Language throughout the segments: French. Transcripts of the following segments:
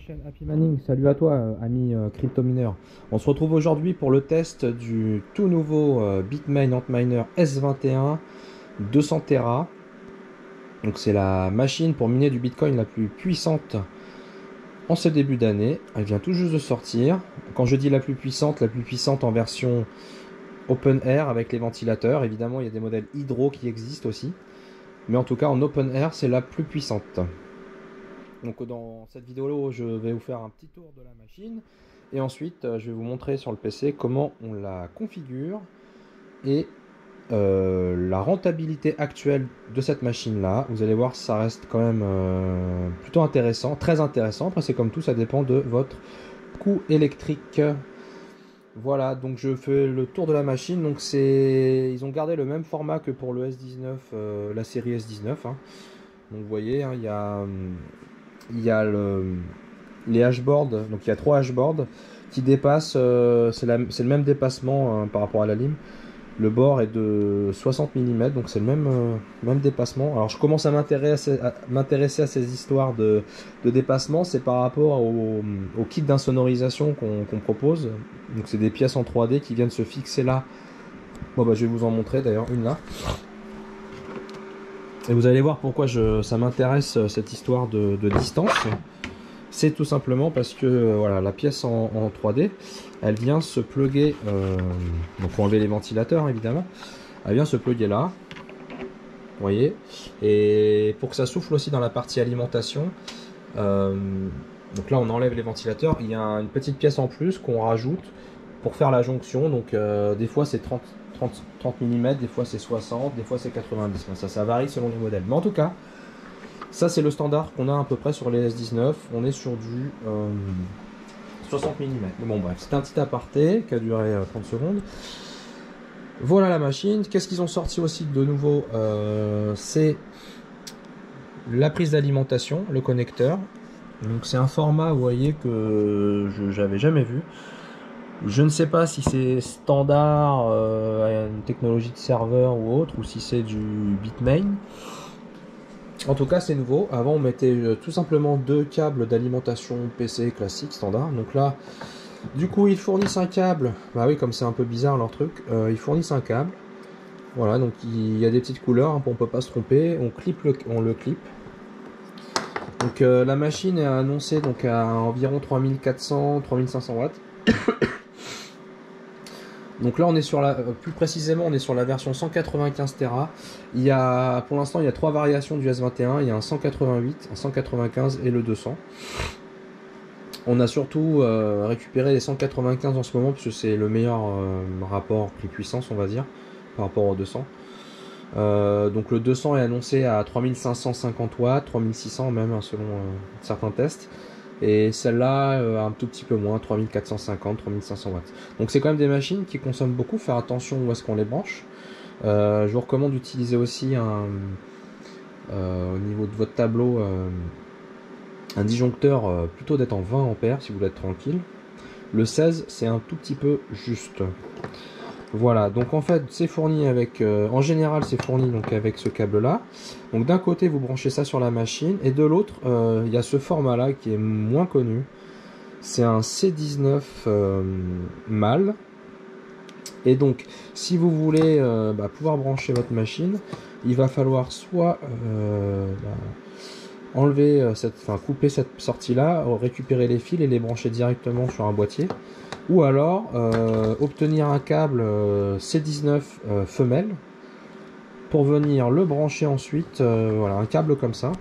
chaîne Happy Manning. Salut à toi, ami crypto-mineur. On se retrouve aujourd'hui pour le test du tout nouveau Bitmain Antminer S21 200 Tera. Donc c'est la machine pour miner du Bitcoin la plus puissante en ce début d'année. Elle vient tout juste de sortir. Quand je dis la plus puissante en version open air avec les ventilateurs. Évidemment, il y a des modèles hydro qui existent aussi. Mais en tout cas, en open air, c'est la plus puissante. Donc dans cette vidéo, je vais vous faire un petit tour de la machine. Et ensuite, je vais vous montrer sur le PC comment on la configure et la rentabilité actuelle de cette machine-là. Vous allez voir, ça reste quand même plutôt intéressant, très intéressant. Après, c'est comme tout, ça dépend de votre coût électrique. Voilà, donc je fais le tour de la machine. Donc ils ont gardé le même format que pour le S19, la série S19. Hein. Donc vous voyez, hein, il y a les hashboards, donc il y a 3 hashboards qui dépassent, c'est le même dépassement par rapport à la lime. Le bord est de 60 mm, donc c'est le même dépassement. Alors je commence à m'intéresser à ces histoires de dépassement, c'est par rapport au kit d'insonorisation qu'on propose. Donc c'est des pièces en 3D qui viennent se fixer là. Bon bah je vais vous en montrer d'ailleurs une là. Et vous allez voir pourquoi ça m'intéresse cette histoire de distance. C'est tout simplement parce que voilà, la pièce en 3D, elle vient se plugger, donc pour enlever les ventilateurs évidemment, elle vient se plugger là, vous voyez, et pour que ça souffle aussi dans la partie alimentation, donc là on enlève les ventilateurs, il y a une petite pièce en plus qu'on rajoute pour faire la jonction, donc des fois c'est 30 mm, des fois c'est 60, des fois c'est 90, ça varie selon les modèles, mais en tout cas, ça c'est le standard qu'on a à peu près sur les S19, on est sur du 60 mm. Bon bref, c'est un petit aparté qui a duré 30 secondes. Voilà la machine. Qu'est-ce qu'ils ont sorti aussi de nouveau? C'est la prise d'alimentation, le connecteur. Donc c'est un format, vous voyez, que j'avais jamais vu. Je ne sais pas si c'est standard, une technologie de serveur ou autre, ou si c'est du Bitmain. En tout cas, c'est nouveau. Avant, on mettait tout simplement 2 câbles d'alimentation PC classique, standard. Donc là, du coup, ils fournissent un câble. Bah oui, comme c'est un peu bizarre leur truc, ils fournissent un câble. Voilà, donc il y a des petites couleurs, hein, on peut pas se tromper. On le clip. Donc la machine est annoncée donc à environ 3400-3500 watts. Donc là on est sur plus précisément on est sur la version 195 Tera. Pour l'instant il y a 3 variations du S21, il y a un 188, un 195 et le 200. On a surtout récupéré les 195 en ce moment puisque c'est le meilleur rapport prix-puissance on va dire par rapport au 200. Donc le 200 est annoncé à 3550 watts, 3600 même hein, selon certains tests. Et celle-là un tout petit peu moins, 3450, 3500 watts. Donc c'est quand même des machines qui consomment beaucoup, faire attention où est-ce qu'on les branche. Je vous recommande d'utiliser aussi au niveau de votre tableau un disjoncteur plutôt d'être en 20 ampères si vous voulez être tranquille. Le 16 c'est un tout petit peu juste. Voilà, donc en fait c'est fourni avec, en général c'est fourni donc avec ce câble là. Donc d'un côté vous branchez ça sur la machine et de l'autre il y a ce format là qui est moins connu. C'est un C19 mâle. Et donc si vous voulez pouvoir brancher votre machine, il va falloir soit enlever couper cette sortie là, récupérer les fils et les brancher directement sur un boîtier. Ou alors obtenir un câble C19 femelle pour venir le brancher ensuite, voilà, un câble comme ça.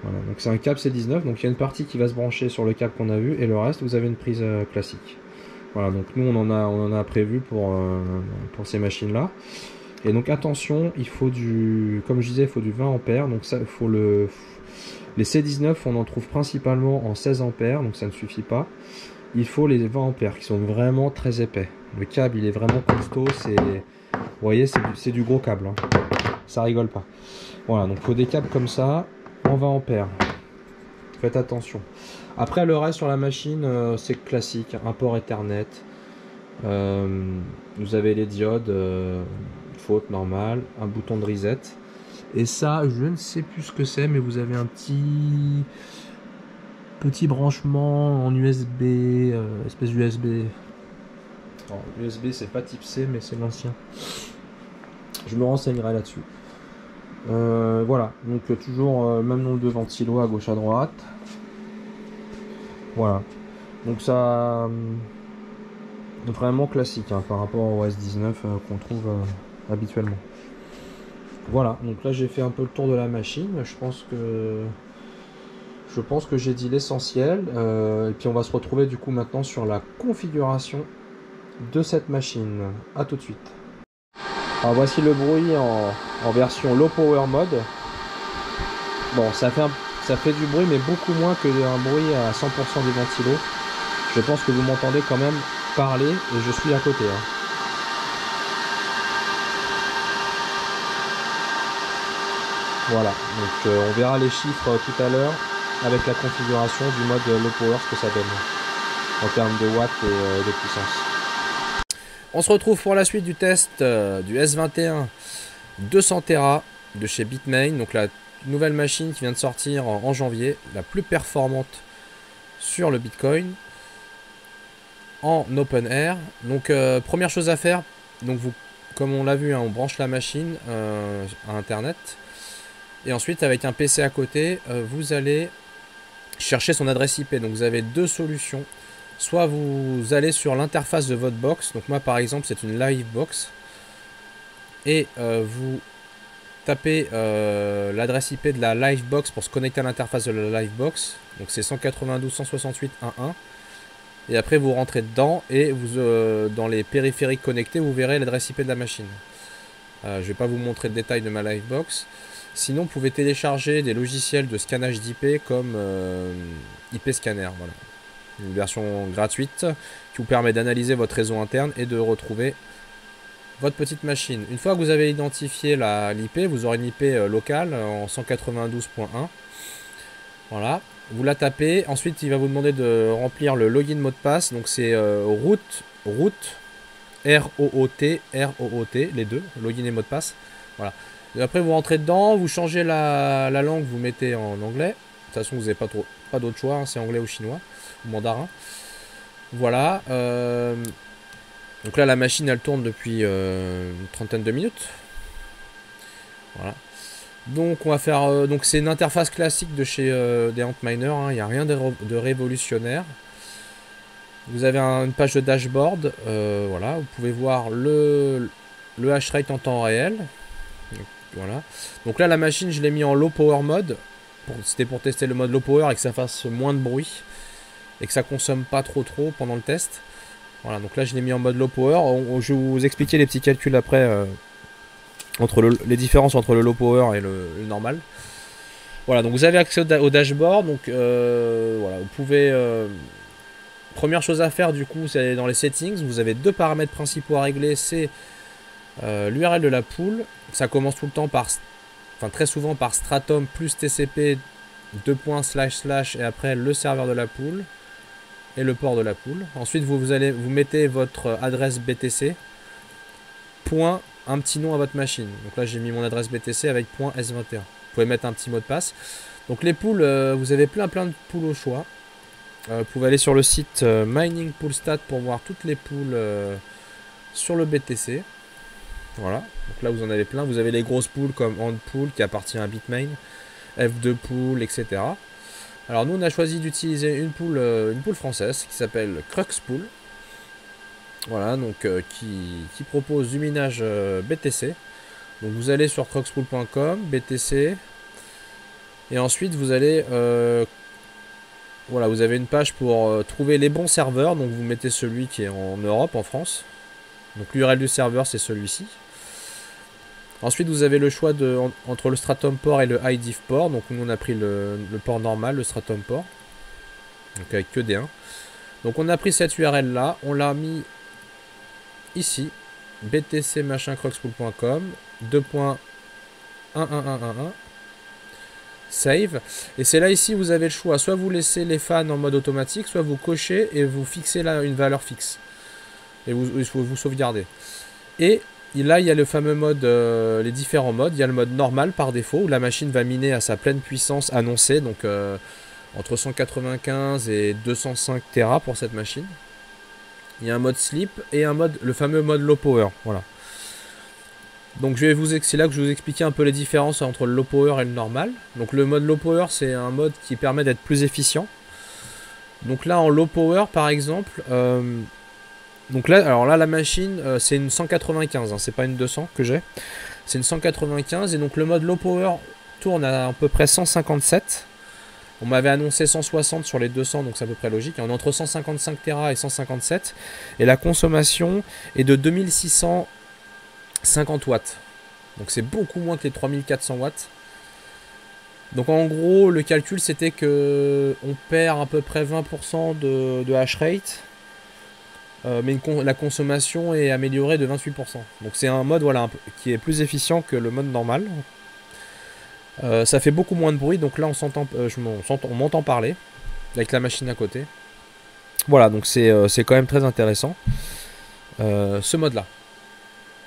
Voilà, donc c'est un câble C19, donc il y a une partie qui va se brancher sur le câble qu'on a vu et le reste vous avez une prise classique. Voilà, donc nous on en a prévu pour ces machines là. Et donc attention, il faut comme je disais, il faut du 20 ampères, donc ça il faut les C19 on en trouve principalement en 16 ampères, donc ça ne suffit pas. Il faut les 20 ampères qui sont vraiment très épais. Le câble il est vraiment costaud, vous voyez c'est du gros câble, hein. Ça rigole pas. Voilà, donc il faut des câbles comme ça en 20 ampères. Faites attention. Après le reste sur la machine c'est classique, un port Ethernet. Vous avez les diodes, faute normale, un bouton de reset. Et ça je ne sais plus ce que c'est, mais vous avez un petit Petit branchement en USB, espèce d'USB. USB c'est pas type C mais c'est l'ancien. Je me renseignerai là-dessus. Voilà, donc toujours même nombre de ventilos à gauche à droite. Voilà, donc ça vraiment classique hein, par rapport au OS 19 qu'on trouve habituellement. Voilà, donc là j'ai fait un peu le tour de la machine. Je pense que j'ai dit l'essentiel. Et puis on va se retrouver du coup maintenant sur la configuration de cette machine. A tout de suite. Alors voici le bruit en version low power mode. Bon, ça fait du bruit, mais beaucoup moins que un bruit à 100% des ventilos. Je pense que vous m'entendez quand même parler et je suis à côté. Hein. Voilà, donc on verra les chiffres tout à l'heure avec la configuration du mode low power, ce que ça donne en termes de watts et de puissance. On se retrouve pour la suite du test du S21 200 Tera de chez Bitmain, donc la nouvelle machine qui vient de sortir en janvier, la plus performante sur le Bitcoin en open air. Donc première chose à faire, donc comme on l'a vu, hein, on branche la machine à internet et ensuite avec un PC à côté, vous allez chercher son adresse IP. Donc vous avez deux solutions. Soit vous allez sur l'interface de votre box, donc moi par exemple c'est une Livebox, et vous tapez l'adresse IP de la Livebox pour se connecter à l'interface de la Livebox, donc c'est 192.168.1.1, et après vous rentrez dedans et vous dans les périphériques connectés vous verrez l'adresse IP de la machine. Je ne vais pas vous montrer le détail de ma Livebox. Sinon vous pouvez télécharger des logiciels de scannage d'IP comme IP Scanner, voilà. Une version gratuite qui vous permet d'analyser votre réseau interne et de retrouver votre petite machine. Une fois que vous avez identifié l'IP, vous aurez une IP locale en 192.1. Voilà, vous la tapez. Ensuite, il va vous demander de remplir le login mot de passe. Donc c'est root, R-O-O-T, les deux, login et mot de passe. Voilà. Et après, vous rentrez dedans, vous changez la langue, vous mettez en anglais. De toute façon, vous n'avez pas d'autre choix, hein, c'est anglais ou chinois. Mandarin. Voilà. Donc là, la machine, elle tourne depuis une trentaine de minutes. Voilà. Donc, on va faire. Donc, c'est une interface classique de chez des Antminer. Hein. Il n'y a rien de révolutionnaire. Vous avez une page de dashboard. Voilà. Vous pouvez voir le hash rate en temps réel. Donc, voilà. Donc là, la machine, je l'ai mis en low power mode. C'était pour tester le mode low power et que ça fasse moins de bruit. Et que ça consomme pas trop pendant le test. Voilà, donc là je l'ai mis en mode low power. Je vais vous expliquer les petits calculs après entre les différences entre le low power et le normal. Voilà, donc vous avez accès au dashboard. Donc voilà, vous pouvez. Première chose à faire du coup, c'est dans les settings. Vous avez deux paramètres principaux à régler. C'est l'URL de la pool. Ça commence tout le temps par. Enfin très souvent par stratum plus TCP 2.// et après le serveur de la pool. Et le port de la pool. Ensuite, vous mettez votre adresse BTC, point, un petit nom à votre machine. Donc là, j'ai mis mon adresse BTC avec point .s21. Vous pouvez mettre un petit mot de passe. Donc les pools, vous avez plein de pools au choix. Vous pouvez aller sur le site Mining Pool Stat pour voir toutes les pools sur le BTC. Voilà. Donc là, vous en avez plein. Vous avez les grosses pools comme Handpool qui appartient à Bitmain, F2 Pool, etc. Alors nous on a choisi d'utiliser une pool française qui s'appelle Cruxpool. Voilà, donc qui propose du minage BTC. Donc vous allez sur cruxpool.com, BTC, et ensuite vous allez voilà, vous avez une page pour trouver les bons serveurs. Donc vous mettez celui qui est en Europe, en France. Donc l'URL du serveur c'est celui-ci. Ensuite, vous avez le choix entre le Stratum port et le iDiff port. Donc, nous, on a pris le port normal, le Stratum port. Donc, avec que des 1. Donc, on a pris cette URL là. On l'a mis ici. btc cruxpool.com 2.11111. Save. Et c'est là, ici, vous avez le choix. Soit vous laissez les fans en mode automatique, soit vous cochez et vous fixez là une valeur fixe. Et vous sauvegardez. Et là, il y a le fameux mode, les différents modes. Il y a le mode normal par défaut, où la machine va miner à sa pleine puissance annoncée. Donc, entre 195 et 205 Tera pour cette machine. Il y a un mode sleep et un mode, le fameux mode low power. Voilà. Donc c'est là que je vais vous expliquer un peu les différences entre le low power et le normal. Donc le mode low power, c'est un mode qui permet d'être plus efficient. Donc là en low power par exemple, donc là, alors là la machine c'est une 195, hein, c'est pas une 200 que j'ai, c'est une 195 et donc le mode low power tourne à peu près 157. On m'avait annoncé 160 sur les 200, donc c'est à peu près logique. On est entre 155 Tera et 157 et la consommation est de 2650 watts. Donc c'est beaucoup moins que les 3400 watts. Donc en gros, le calcul c'était que on perd à peu près 20% de hash rate, mais la consommation est améliorée de 28%. Donc c'est un mode voilà, qui est plus efficient que le mode normal. Ça fait beaucoup moins de bruit, donc là on m'entend parler avec la machine à côté. Voilà, donc c'est quand même très intéressant ce mode là.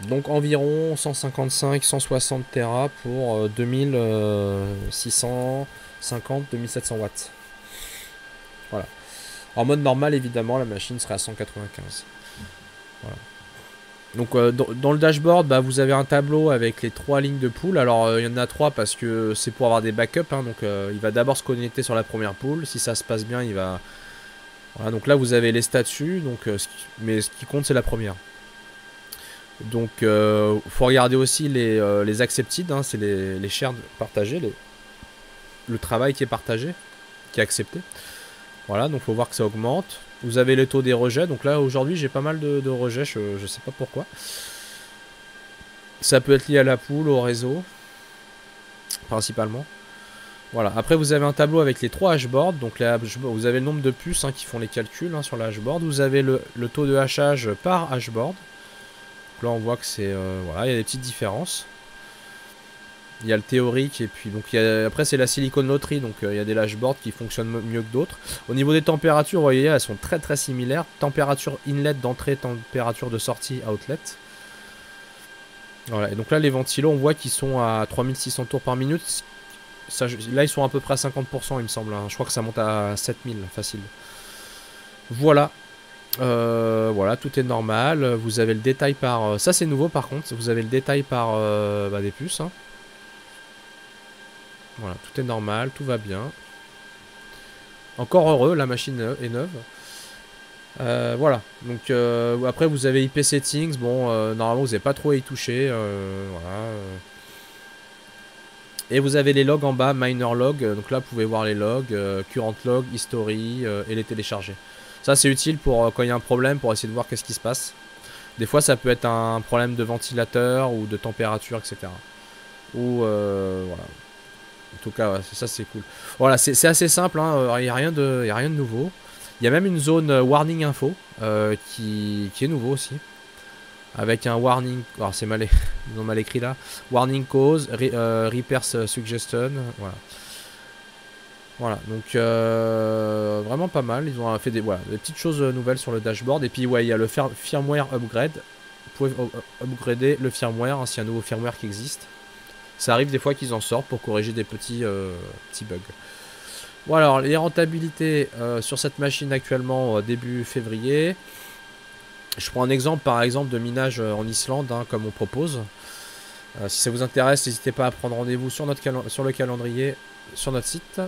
Donc environ 155-160 Tera pour 2650-2700 watts. Voilà. En mode normal, évidemment, la machine serait à 195. Voilà. Donc dans le dashboard, bah, vous avez un tableau avec les 3 lignes de pool. Alors il y en a 3 parce que c'est pour avoir des backups. Hein, donc il va d'abord se connecter sur la première pool. Si ça se passe bien, il va... Voilà, donc là vous avez les statuts. Donc, mais ce qui compte c'est la première. Donc faut regarder aussi les accepted. Hein, c'est les shares partagés. Le travail qui est partagé, qui est accepté. Voilà, donc faut voir que ça augmente. Vous avez le taux des rejets. Donc là, aujourd'hui, j'ai pas mal de rejets. Je sais pas pourquoi. Ça peut être lié à la pool, au réseau. Principalement. Voilà. Après, vous avez un tableau avec les 3 hashboards. Donc vous avez le nombre de puces qui font les calculs sur le hashboard. Vous avez le taux de hachage par hashboard. Donc là, on voit que c'est... voilà, il y a des petites différences. Il y a le théorique et puis donc après c'est la silicone loterie, donc il y a des dashboards qui fonctionnent mieux que d'autres. Au niveau des températures, vous voyez, elles sont très très similaires. Température inlet d'entrée, température de sortie outlet. Voilà, et donc là les ventilos, on voit qu'ils sont à 3600 tours par minute. Ça, là ils sont à peu près à 50% il me semble, hein. Je crois que ça monte à 7000 facile. Voilà. Voilà, tout est normal. Vous avez le détail par... ça c'est nouveau par contre, vous avez le détail par des puces, hein. Voilà, tout est normal, tout va bien. Encore heureux, la machine est neuve. Voilà, donc après vous avez IP settings. Bon, normalement vous n'avez pas trop à y toucher. Voilà. Et vous avez les logs en bas, minor log. Donc là vous pouvez voir les logs, current log, history et les télécharger. Ça c'est utile pour quand il y a un problème, pour essayer de voir qu'est-ce qui se passe. Des fois ça peut être un problème de ventilateur ou de température, etc. Ou voilà. En tout cas, ouais, ça c'est cool. Voilà, c'est assez simple, hein, il n'y a rien de nouveau. Il y a même une zone warning info qui est nouveau aussi. Avec un warning, alors c'est mal, ils ont mal écrit là. Warning cause, repairs suggestion, voilà. Voilà, donc vraiment pas mal. Ils ont fait des petites choses nouvelles sur le dashboard. Et puis ouais, il y a le firmware upgrade. Vous pouvez upgrader le firmware, hein, s'il y a un nouveau firmware qui existe. Ça arrive des fois qu'ils en sortent pour corriger des petits bugs. Voilà, alors les rentabilités sur cette machine actuellement début février. Je prends un exemple par exemple de minage en Islande, hein, comme on propose. Si ça vous intéresse, n'hésitez pas à prendre rendez-vous sur le calendrier sur notre site.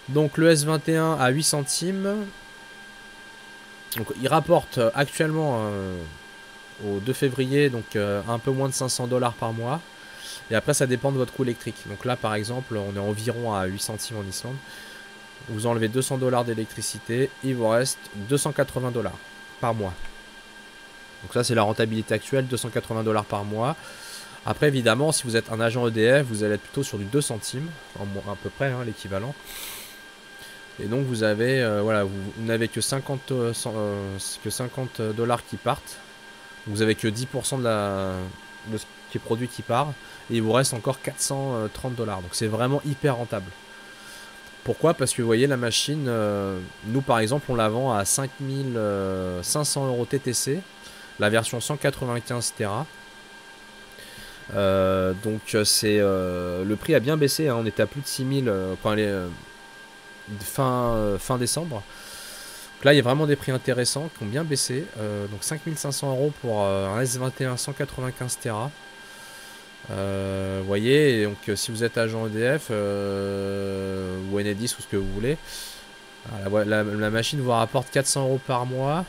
Donc le S21 à 8 centimes. Donc il rapporte actuellement au 2 février donc un peu moins de 500 $ par mois. Et après ça dépend de votre coût électrique. Donc là par exemple on est environ à 8 centimes en Islande. Vous enlevez 200 $ d'électricité, il vous reste 280 $ par mois. Donc ça c'est la rentabilité actuelle, 280 $ par mois. Après évidemment si vous êtes un agent EDF, vous allez être plutôt sur du 2 centimes, à peu près hein, l'équivalent. Et donc vous avez voilà, vous n'avez que 50 $ qui partent. Vous avez que 10% de ce qui est produit qui part. Et il vous reste encore 430 $. Donc c'est vraiment hyper rentable. Pourquoi? Parce que vous voyez la machine, nous par exemple on la vend à 5500 € TTC. La version 195 Tera. Donc c'est le prix a bien baissé, hein. On était à plus de 6000 quand elle est... fin décembre. Donc là, il y a vraiment des prix intéressants qui ont bien baissé. Donc 5500 € pour un S21 195 Tera. Vous voyez, et donc si vous êtes agent EDF ou Enedis ou ce que vous voulez, la machine vous rapporte 400 € par mois.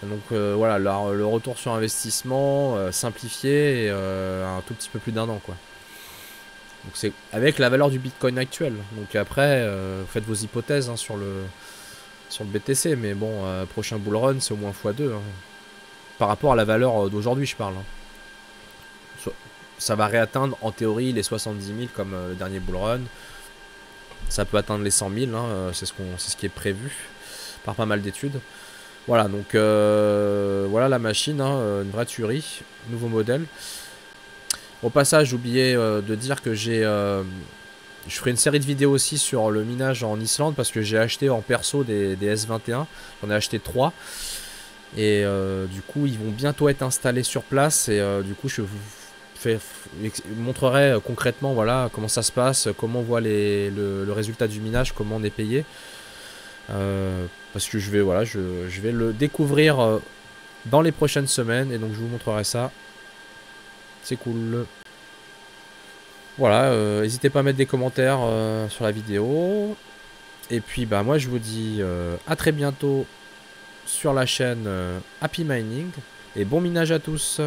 Donc voilà, le retour sur investissement simplifié et un tout petit peu plus d'1 an, quoi. Donc c'est avec la valeur du Bitcoin actuel. Donc après, vous faites vos hypothèses, hein, sur le BTC, mais bon, prochain bull run, c'est au moins x2, hein. Par rapport à la valeur d'aujourd'hui, je parle, hein. Ça va réatteindre en théorie les 70 000 comme le dernier bull run. Ça peut atteindre les 100 000, hein, c'est ce qui est prévu par pas mal d'études. Voilà, donc voilà la machine, hein, une vraie tuerie, nouveau modèle. Au passage, j'ai oublié de dire que je ferai une série de vidéos aussi sur le minage en Islande parce que j'ai acheté en perso des S21. J'en ai acheté 3. Et du coup, ils vont bientôt être installés sur place. Et du coup, je vous montrerai concrètement, voilà, comment ça se passe, comment on voit le résultat du minage, comment on est payé. Parce que je vais le découvrir dans les prochaines semaines. Et donc, je vous montrerai ça. C'est cool. Voilà, n'hésitez pas à mettre des commentaires sur la vidéo. Et puis bah moi je vous dis à très bientôt sur la chaîne Happy Mining. Et bon minage à tous.